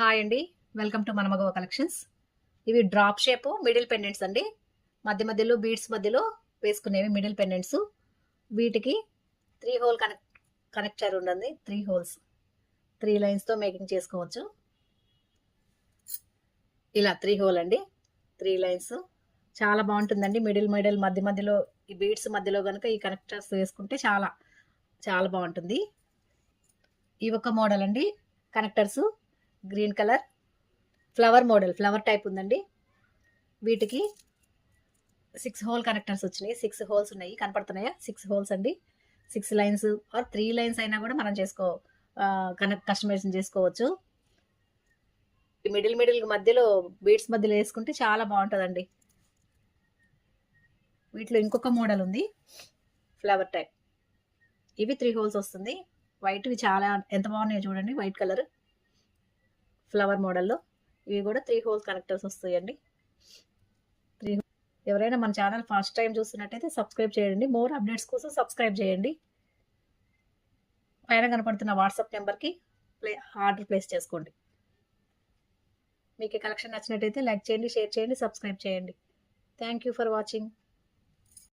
Hi అండి. Welcome to మనమగవ collections. ఇవి డ్రాప్ షేప్ మిడిల్ పెండెంట్స్ అండి. మధ్య మధ్యలో బీడ్స్ మధ్యలో వేసుకునేవి మిడిల్ పెండెంట్స్. వీటికి 3 హోల్ కనెక్టర్ ఉండండి. 3 హోల్స్ 3 లైన్స్తో మేకింగ్ చేసుకోవచ్చు. ఇలా 3 హోల్ అండి. 3 లైన్స్ చాలా బాగుంటుందండి. మిడిల్ మధ్య మధ్యలో ఈ బీడ్స్ మధ్యలో కనుక ఈ కనెక్టర్స్ వేసుకుంటే చాలా చాలా బాగుంటుంది. ఈ ఒక మోడల్ అండి connectors green colour flower model, flower type ఉందండి. వీటికి 6 హోల్ కనెక్టర్స్ వచ్చినాయి. 6 హోల్స్ ఉన్నాయి, కనపడుతున్నాయా? 6 హోల్స్ అండి. 6 లైన్స్ ఆర్ 3 లైన్స్ అయినా కూడా మనం కస్టమైజేషన్ చేసుకోవచ్చు. మిడిల్ మధ్యలో బీడ్స్ మధ్యలో వేసుకుంటే చాలా బాగుంటుందండి. వీటిలో ఇంకొక మోడల్ ఉంది, ఫ్లవర్ టైప్. ఇవి 3 హోల్స్ వస్తుంది. వైట్వి చాలా ఎంత బాగున్నాయో చూడండి. వైట్ కలర్ ఫ్లవర్ మోడల్లో ఇవి కూడా 3 హోల్స్ కనెక్టర్స్ వస్తాయండి. 3 ఎవరైనా మన ఛానల్ ఫస్ట్ టైం చూస్తున్నట్టయితే సబ్స్క్రైబ్ చేయండి. మోర్ అప్డేట్స్ కోసం సబ్స్క్రైబ్ చేయండి. పైన కనపడుతున్న వాట్సాప్ నెంబర్కి ఆర్డర్ ప్లేస్ చేసుకోండి. మీకు ఈ కలెక్షన్ నచ్చినట్టయితే లైక్ చేయండి, షేర్ చేయండి, సబ్స్క్రైబ్ చేయండి. Thank you for watching.